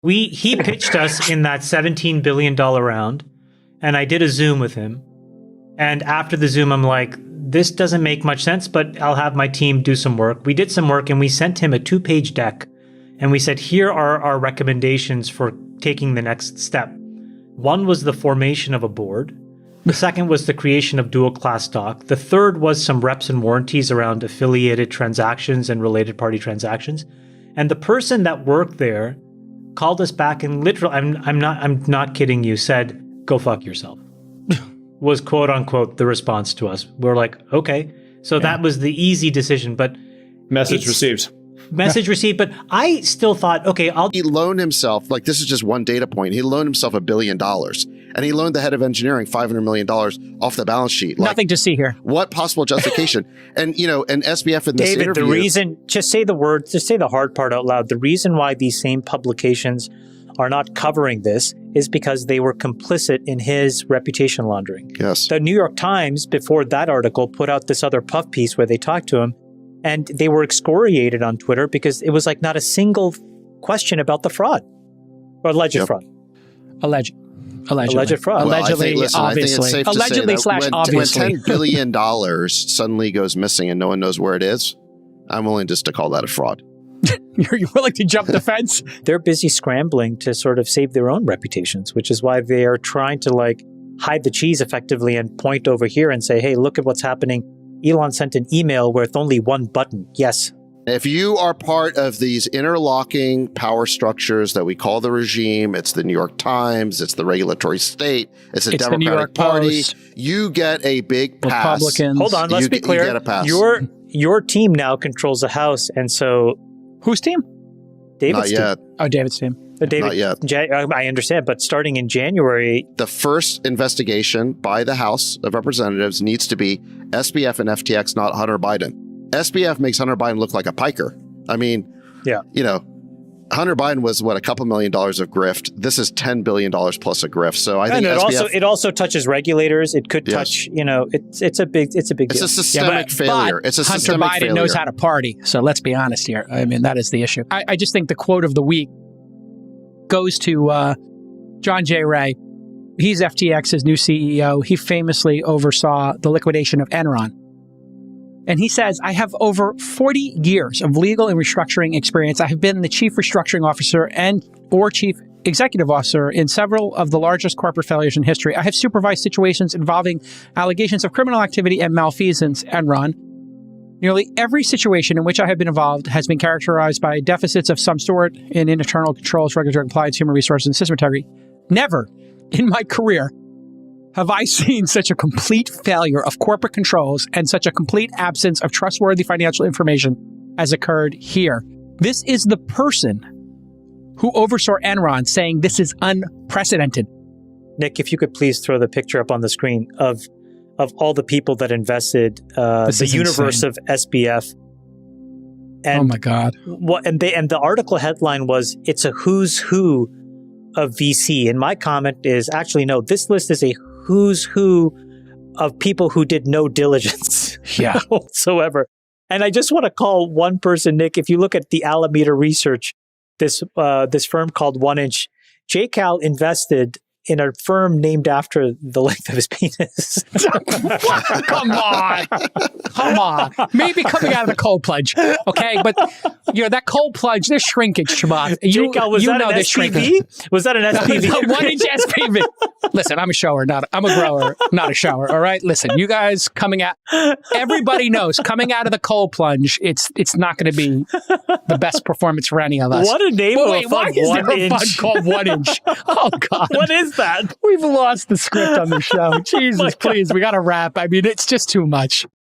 He pitched us in that $17 billion round, and I did a Zoom with him. And after the Zoom, I'm like, this doesn't make much sense, but I'll have my team do some work. We did some work, and we sent him a 2-page deck. And we said, here are our recommendations for taking the next step. One was the formation of a board. The second was the creation of dual class stock. The third was some reps and warranties around affiliated transactions and related party transactions. And the person that worked there called us back and literally, I'm not kidding you, said, go fuck yourself. Was quote unquote the response to us. We're like, okay. So that was the easy decision, but message received. Message received, but I still thought, okay, He loaned himself, like this is just one data point, he loaned himself $1 billion. And he loaned the head of engineering $500 million off the balance sheet. Like, nothing to see here. What possible justification? And, and SBF in this interview. David, the reason, just say the word, just say the hard part out loud. The reason why these same publications are not covering this is because they were complicit in his reputation laundering. Yes. The New York Times, before that article, put out this other puff piece where they talked to him, and they were excoriated on Twitter because it was like not a single question about the fraud or alleged fraud. Alleged fraud. Well, Allegedly, obviously. Allegedly slash obviously. When $10 billion suddenly goes missing and no one knows where it is, I'm willing just to call that a fraud. You're willing to jump the fence? They're busy scrambling to sort of save their own reputations, which is why they are trying to like hide the cheese effectively and point over here and say, hey, look at what's happening. Elon sent an email with only one button. Yes. If you are part of these interlocking power structures that we call the regime, it's the New York Times, it's the regulatory state, it's the Democratic Party, you get a big pass. Republicans. Hold on, let's be clear. You get a pass. Your team now controls the House, and so... Whose team? David's Not yet. team. Oh, David's team. Not yet. I understand, but starting in January... The first investigation by the House of Representatives needs to be SBF and FTX, not Hunter Biden. SBF makes Hunter Biden look like a piker. I mean, Hunter Biden was, a couple $1 million of grift. This is $10 billion plus a grift. So I think it also touches regulators. It could touch, it's a big deal. It's a systemic failure. It's a systemic Hunter Biden knows how to party. So let's be honest here. I mean, that is the issue. I just think the quote of the week goes to John J. Ray. He's FTX's new CEO. He famously oversaw the liquidation of Enron. And he says, I have over 40 years of legal and restructuring experience. I have been the chief restructuring officer or chief executive officer in several of the largest corporate failures in history. I have supervised situations involving allegations of criminal activity and malfeasance, Enron. Nearly every situation in which I have been involved has been characterized by deficits of some sort in internal controls, regulatory compliance, human resources, and system integrity. Never in my career have I seen such a complete failure of corporate controls and such a complete absence of trustworthy financial information as occurred here. This is the person who oversaw Enron saying this is unprecedented. Nick, if you could please throw the picture up on the screen of all the people that invested the universe of SBF. And oh my God! And the article headline was, "It's a who's who of VC." And my comment is, actually, no. This list is a who's who of people who did no diligence whatsoever. And I just want to call one person, Nick. If you look at the Alameda Research, this firm called 1inch, J-Cal invested in a firm named after the length of his penis. Come on. Maybe coming out of the cold plunge, okay? But that cold plunge, there's shrinkage, Chamath. Was that an SPV? Was that an SPV? 1inch SPV. Listen, I'm a grower, not a shower. All right, listen, you guys coming out. Everybody knows coming out of the cold plunge, it's not going to be the best performance for any of us. What a name of a fund! Why is there a fund called 1inch? Oh God, what is that? We've lost the script on the show. Jesus, please, we got to wrap. I mean, it's just too much.